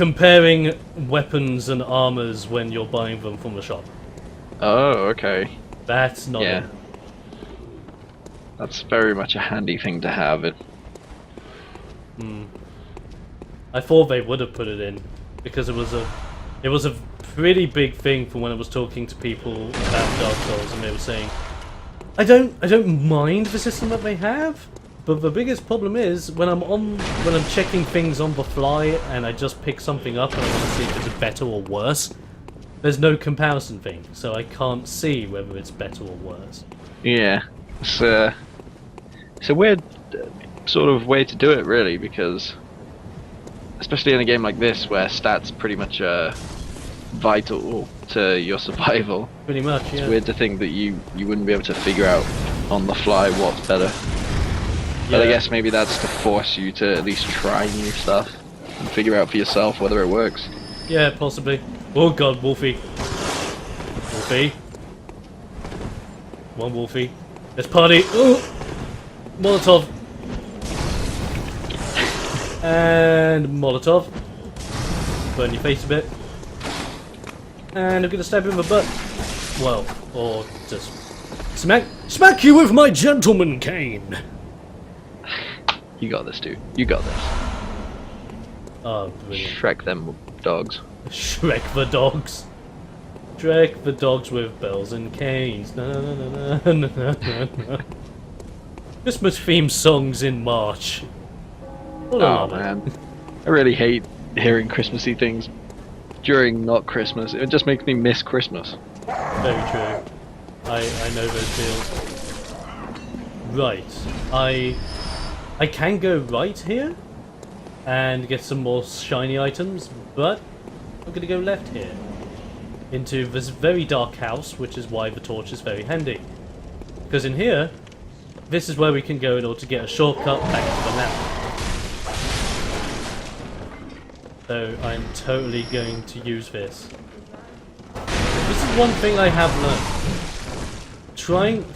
comparing weapons and armors when you're buying them from the shop. Oh, okay. That's not it. That's very much a handy thing to have. I thought they would have put it in because it was a pretty big thing from when I was talking to people about Dark Souls, and they were saying, I don't mind the system that they have, but the biggest problem is when I'm checking things on the fly and I just pick something up and I want to see if it's better or worse. There's no comparison thing, so I can't see whether it's better or worse. Yeah, it's a weird sort of way to do it, really, because especially in a game like this where stats pretty much are vital to your survival. Pretty much, yeah. It's weird to think that you wouldn't be able to figure out on the fly what's better. But I guess maybe that's to force you to at least try new stuff and figure out for yourself whether it works. Yeah, possibly. Oh god, Wolfie. Wolfie. One Wolfie. Let's party. Ooh! Molotov. And Molotov. Burn your face a bit. And I'm gonna stab him in the butt. Well, or just smack you with my gentleman cane. You got this, dude. You got this. Oh, brilliant. Shrek them dogs. Shrek the dogs. Shrek the dogs with bells and canes. Na, na, na, na, na, na, na. Christmas themed songs in March. Oh man, I really hate hearing Christmassy things during not Christmas. It just makes me miss Christmas. Very true. I know those feels. Right, I can go right here and get some more shiny items, but I'm gonna go left here into this very dark house, which is why the torch is very handy. Because in here, this is where we can go in order to get a shortcut back to the map. So I'm totally going to use this. This is one thing I have learned.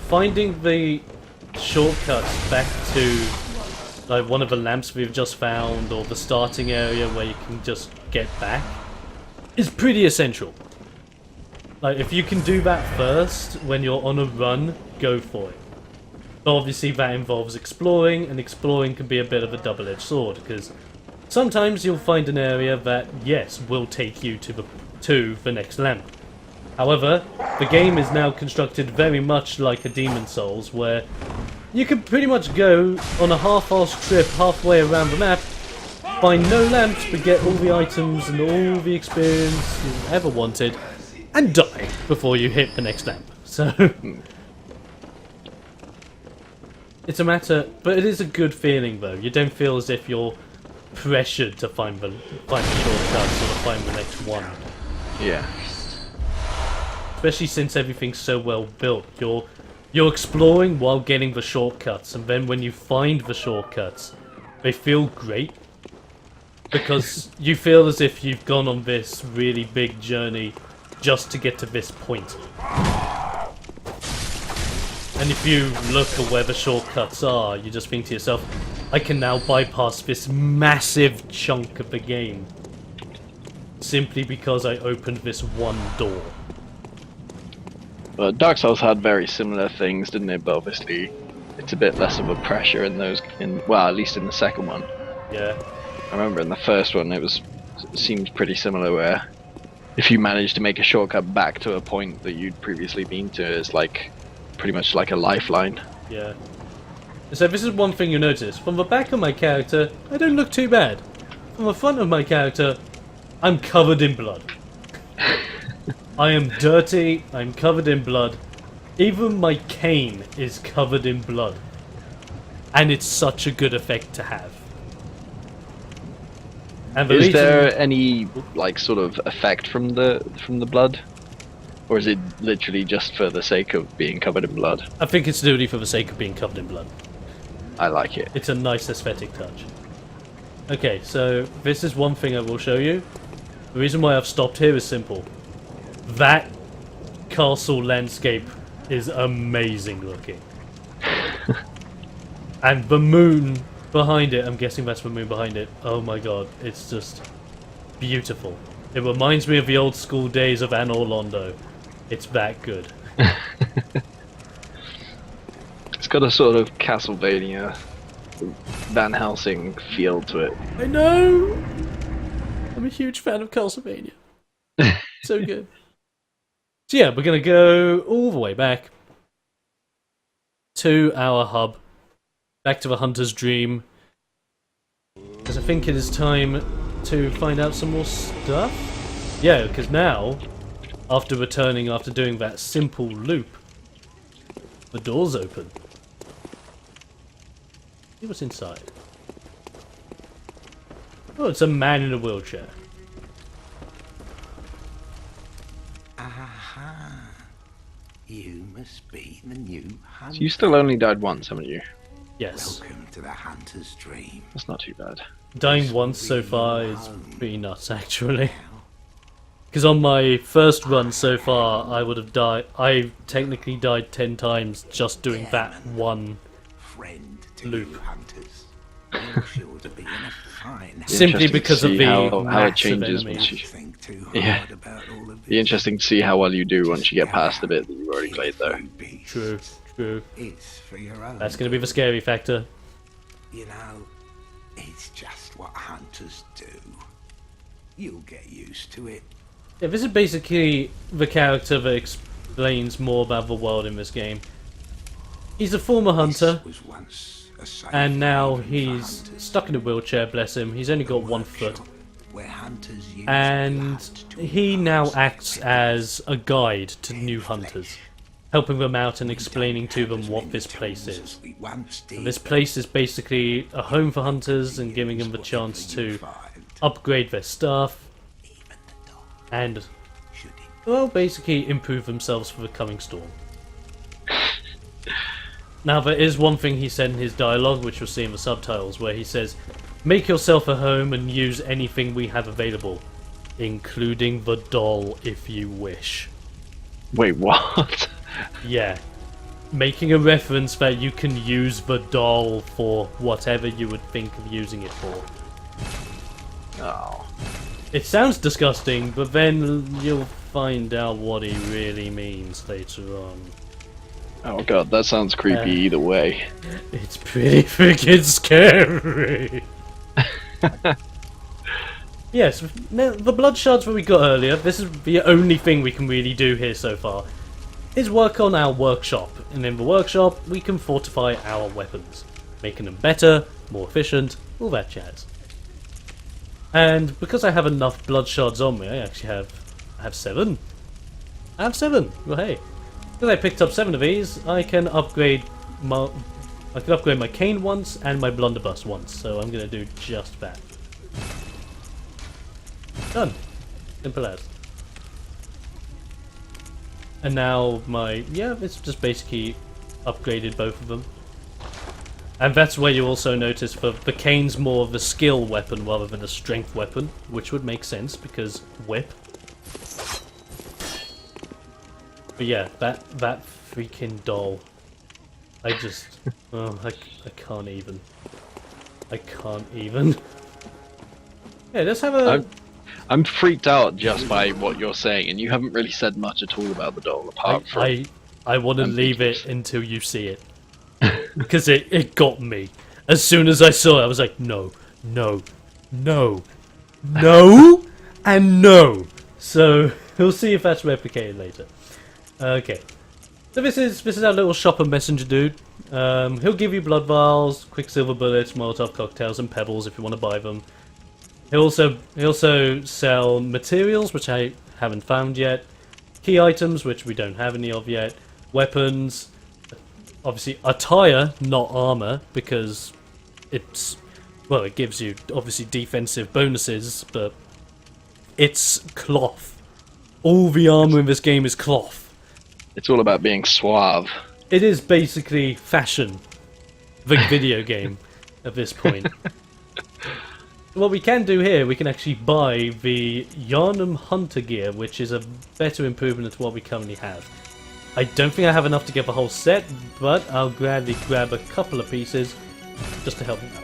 Finding the shortcuts back to like one of the lamps we've just found, or the starting area where you can just get back, is pretty essential. Like, if you can do that first when you're on a run, go for it. But obviously that involves exploring, and exploring can be a bit of a double-edged sword, because sometimes you'll find an area that, yes, will take you to the next lamp. However, the game is now constructed very much like a Demon Souls, where you can pretty much go on a half-assed trip halfway around the map, find no lamps but get all the items and all the experience you ever wanted, and die before you hit the next lamp. So it's a matter, but it is a good feeling though. You don't feel as if you're pressured to find the shortcuts or to find the next one. Yeah. Especially since everything's so well built. You're exploring while getting the shortcuts, and then when you find the shortcuts, they feel great. Because you feel as if you've gone on this really big journey just to get to this point. And if you look at where the shortcuts are, you just think to yourself, I can now bypass this massive chunk of the game simply because I opened this one door. Well, Dark Souls had very similar things, didn't it? But obviously, it's a bit less of a pressure in those. Well, at least in the second one. Yeah. I remember in the first one, it seemed pretty similar. Where if you managed to make a shortcut back to a point that you'd previously been to, it's like pretty much like a lifeline. Yeah. So this is one thing you notice. From the back of my character, I don't look too bad. From the front of my character, I'm covered in blood. I am dirty, I'm covered in blood. Even my cane is covered in blood. And it's such a good effect to have. And is there any like sort of effect from the blood? Or is it literally just for the sake of being covered in blood? I think it's literally for the sake of being covered in blood. I like it. It's a nice aesthetic touch. Okay, so this is one thing I will show you. The reason why I've stopped here is simple. That castle landscape is amazing looking. And the moon behind it, I'm guessing that's the moon behind it. Oh my god, it's just beautiful. It reminds me of the old school days of Anor Londo. It's that good. It's got a sort of Castlevania, Van Helsing feel to it. I know! I'm a huge fan of Castlevania. So good. So yeah, we're gonna go all the way back to our hub, back to the Hunter's Dream, because I think it is time to find out some more stuff. Yeah, because now, after returning, after doing that simple loop, the door's open. See what's inside. Oh, it's a man in a wheelchair. Aha! You must be the new hunter. So you still only died once, haven't you? Yes. Welcome to the hunter's dream. That's not too bad. Dying once so far is pretty nuts, actually. Because on my first run so far, I would have died. I technically died 10 times just doing that one Friend to loop. you hunters. You're sure to be in a fine Simply Interesting to because of see the how it massive changes enemies. once you. Think too hard Yeah. about all of Be interesting to see how well you do once you get past the bit that you've already played, though. True, true. It's for your own. That's going to be the scary factor. You know, it's just what hunters do. You'll get used to it. Yeah, this is basically the character that explains more about the world in this game. He's a former hunter, This was once a safe and now haven for he's hunters. stuck in a wheelchair, bless him. He's only got one foot. Where hunters use And blood to he now enhance acts their as a guide to new flesh. hunters, helping them out and We explaining don't to have them as what many this place tools is. as we once did, This but place is basically a home for hunters and giving them the use chance whatever you to find. upgrade their stuff Even the dog and, should it well, basically improve themselves for the coming storm. Now, there is one thing he said in his dialogue, which you'll see in the subtitles, where he says, "Make yourself a home and use anything we have available, including the doll if you wish." Wait, what? Yeah. Making a reference that you can use the doll for whatever you would think of using it for. Oh. It sounds disgusting, but then you'll find out what he really means later on. Oh god, that sounds creepy either way. It's pretty freaking scary. Yes, now the blood shards that we got earlier, this is the only thing we can really do here so far, is work on our workshop. And in the workshop, we can fortify our weapons, making them better, more efficient, all that jazz. And because I have enough blood shards on me, I actually have 7. I have 7. Well, hey. Because I picked up 7 of these, I can upgrade my cane once and my blunderbuss once. So I'm gonna do just that. Done. Simple as. And now it's just basically upgraded both of them. And that's where you also notice the cane's more of a skill weapon rather than a strength weapon, which would make sense because whip. But yeah, that freaking doll. I just, oh, I can't even. I can't even. Yeah, let's have a. I'm freaked out just by what you're saying, and you haven't really said much at all about the doll apart from. I want to I'm leave it thinking- until you see it. Because it got me. As soon as I saw it, I was like, no, no, no, no, and no. So, we'll see if that's replicated later. Okay. So this is our little shopper messenger dude. He'll give you blood vials, quicksilver bullets, Molotov cocktails, and pebbles if you want to buy them. He'll also sell materials, which I haven't found yet, key items, which we don't have any of yet, weapons, obviously attire, not armor, because it gives you obviously defensive bonuses, but it's cloth. All the armor in this game is cloth. It's all about being suave. It is basically fashion, the video game at this point. What we can do here, we can actually buy the Yarnum Hunter gear, which is a better improvement to what we currently have. I don't think I have enough to get the whole set, but I'll gladly grab a couple of pieces just to help me out.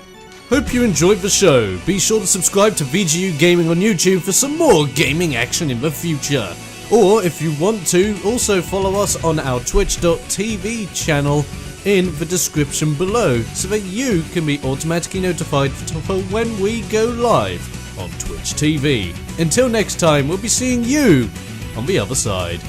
Hope you enjoyed the show. Be sure to subscribe to VGU Gaming on YouTube for some more gaming action in the future. Or if you want to, also follow us on our twitch.tv channel in the description below, so that you can be automatically notified for when we go live on Twitch TV. Until next time, we'll be seeing you on the other side.